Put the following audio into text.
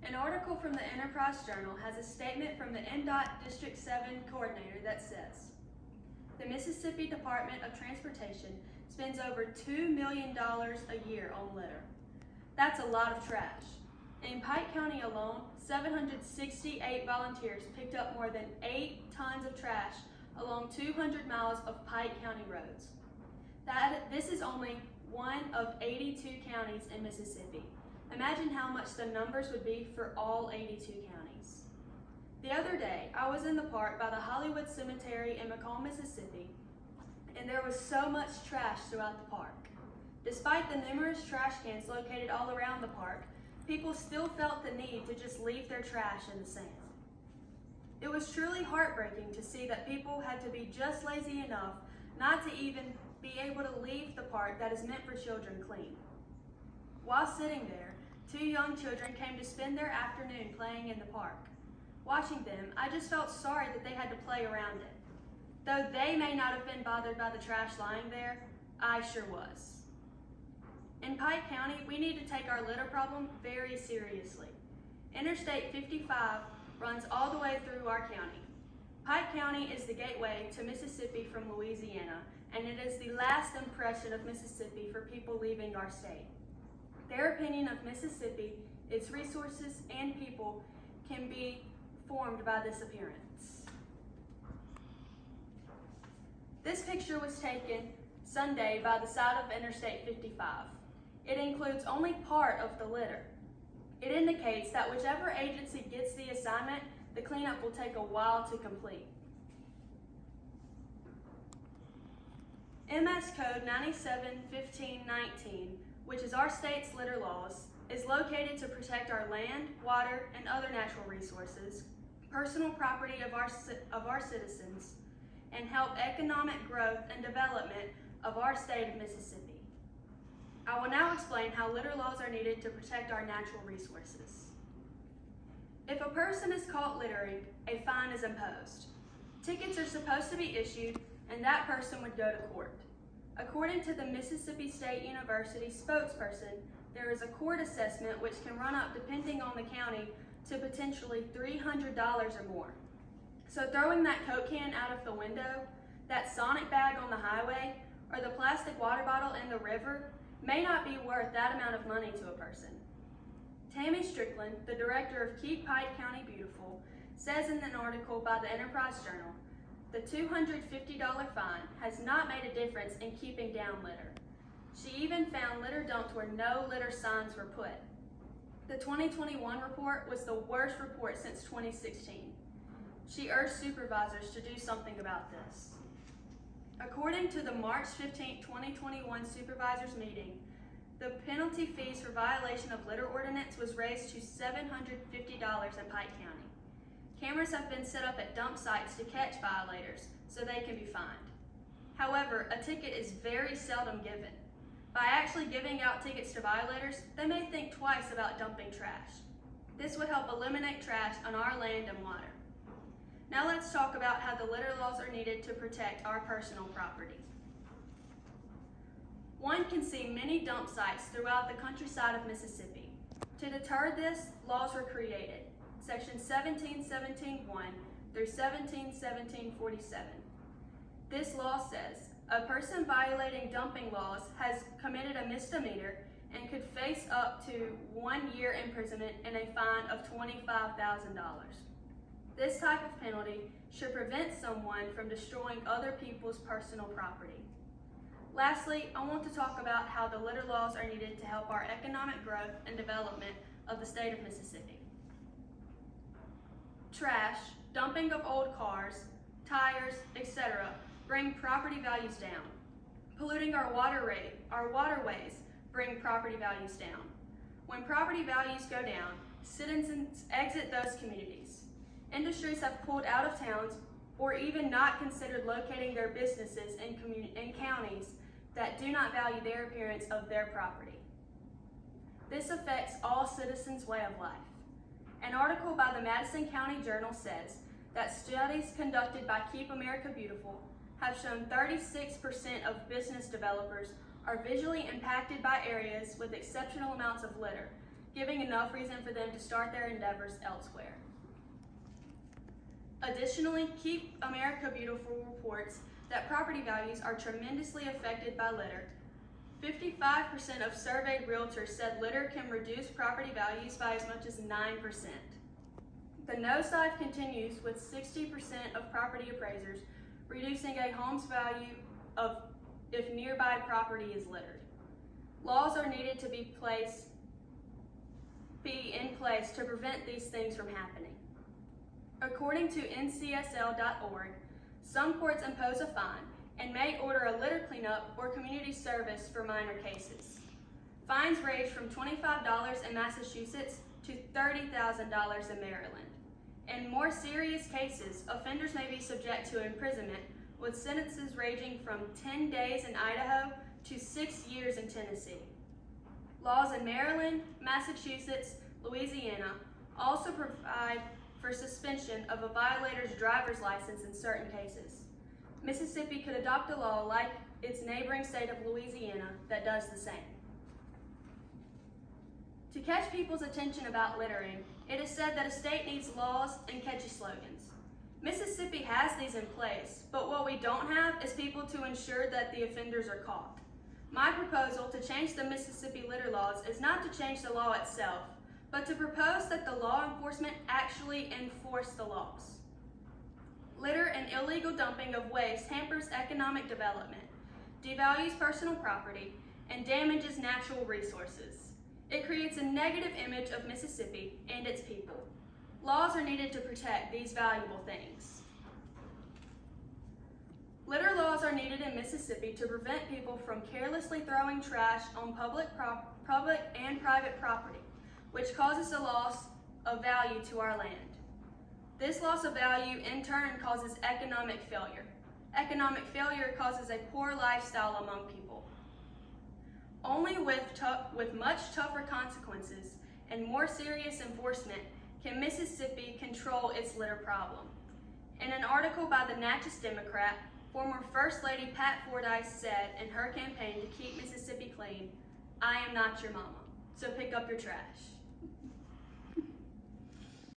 An article from the Enterprise Journal has a statement from the NDOT District 7 coordinator that says, the Mississippi Department of Transportation spends over $2 million a year on litter. That's a lot of trash. In Pike County alone, 768 volunteers picked up more than 8 tons of trash along 200 miles of Pike County roads. This is only one of 82 counties in Mississippi. Imagine how much the numbers would be for all 82 counties. The other day, I was in the park by the Hollywood Cemetery in McCall, Mississippi, and there was so much trash throughout the park. Despite the numerous trash cans located all around the park, people still felt the need to just leave their trash in the sand. It was truly heartbreaking to see that people had to be just lazy enough not to even be able to leave the park that is meant for children clean. While sitting there, 2 young children came to spend their afternoon playing in the park. Watching them, I just felt sorry that they had to play around it. Though they may not have been bothered by the trash lying there, I sure was. In Pike County, we need to take our litter problem very seriously. Interstate 55 runs all the way through our county. Pike County is the gateway to Mississippi from Louisiana, and it is the last impression of Mississippi for people leaving our state. Their opinion of Mississippi, its resources, and people can be formed by this appearance. This picture was taken Sunday by the side of Interstate 55. It includes only part of the litter. It indicates that whichever agency gets the assignment, the cleanup will take a while to complete. MS Code 97-15-19, which is our state's litter laws, is located to protect our land, water, and other natural resources, personal property of our citizens, and help economic growth and development of our state of Mississippi. I will now explain how litter laws are needed to protect our natural resources. If a person is caught littering, a fine is imposed. Tickets are supposed to be issued, and that person would go to court. According to the Mississippi State University spokesperson, there is a court assessment which can run up, depending on the county, to potentially $300 or more. So throwing that Coke can out of the window, that Sonic bag on the highway, or the plastic water bottle in the river may not be worth that amount of money to a person. Tammy Strickland, the director of Keep Pike County Beautiful, says in an article by the Enterprise Journal, the $250 fine has not made a difference in keeping down litter. She even found litter dumps where no litter signs were put. The 2021 report was the worst report since 2016. She urged supervisors to do something about this. According to the March 15, 2021 supervisors meeting, the penalty fees for violation of litter ordinance was raised to $750 in Pike County. Cameras have been set up at dump sites to catch violators so they can be fined. However, a ticket is very seldom given. By actually giving out tickets to violators, they may think twice about dumping trash. This would help eliminate trash on our land and water. Now let's talk about how the litter laws are needed to protect our personal property. One can see many dump sites throughout the countryside of Mississippi. To deter this, laws were created. Section 1717.1 through 1717.47. This law says, a person violating dumping laws has committed a misdemeanor and could face up to 1 year imprisonment and a fine of $25,000. This type of penalty should prevent someone from destroying other people's personal property. Lastly, I want to talk about how the litter laws are needed to help our economic growth and development of the state of Mississippi. Trash, dumping of old cars, tires, etc. bring property values down. Polluting our waterways bring property values down. When property values go down, citizens exit those communities. Industries have pulled out of towns or even not considered locating their businesses in counties that do not value their appearance of their property. This affects all citizens' way of life. An article by the Madison County Journal says that studies conducted by Keep America Beautiful have shown 36% of business developers are visually impacted by areas with exceptional amounts of litter, giving enough reason for them to start their endeavors elsewhere. Additionally, Keep America Beautiful reports that property values are tremendously affected by litter. 55% of surveyed realtors said litter can reduce property values by as much as 9%. The nosedive continues with 60% of property appraisers reducing a home's value of if nearby property is littered. Laws are needed to be in place to prevent these things from happening. According to ncsl.org, some courts impose a fine and may order a litter cleanup or community service for minor cases. Fines range from $25 in Massachusetts to $30,000 in Maryland. In more serious cases, offenders may be subject to imprisonment with sentences ranging from 10 days in Idaho to 6 years in Tennessee. Laws in Maryland, Massachusetts, Louisiana also provide for suspension of a violator's driver's license in certain cases. Mississippi could adopt a law like its neighboring state of Louisiana that does the same. To catch people's attention about littering, it is said that a state needs laws and catchy slogans. Mississippi has these in place, but what we don't have is people to ensure that the offenders are caught. My proposal to change the Mississippi litter laws is not to change the law itself, but to propose that the law enforcement actually enforce the laws. Litter and illegal dumping of waste hampers economic development, devalues personal property, and damages natural resources. It creates a negative image of Mississippi and its people. Laws are needed to protect these valuable things. Litter laws are needed in Mississippi to prevent people from carelessly throwing trash on public and private property, which causes a loss of value to our land. This loss of value in turn causes economic failure. Economic failure causes a poor lifestyle among people. Only with much tougher consequences and more serious enforcement can Mississippi control its litter problem. In an article by the Natchez Democrat, former First Lady Pat Fordyce said in her campaign to keep Mississippi clean, "I am not your mama, so pick up your trash."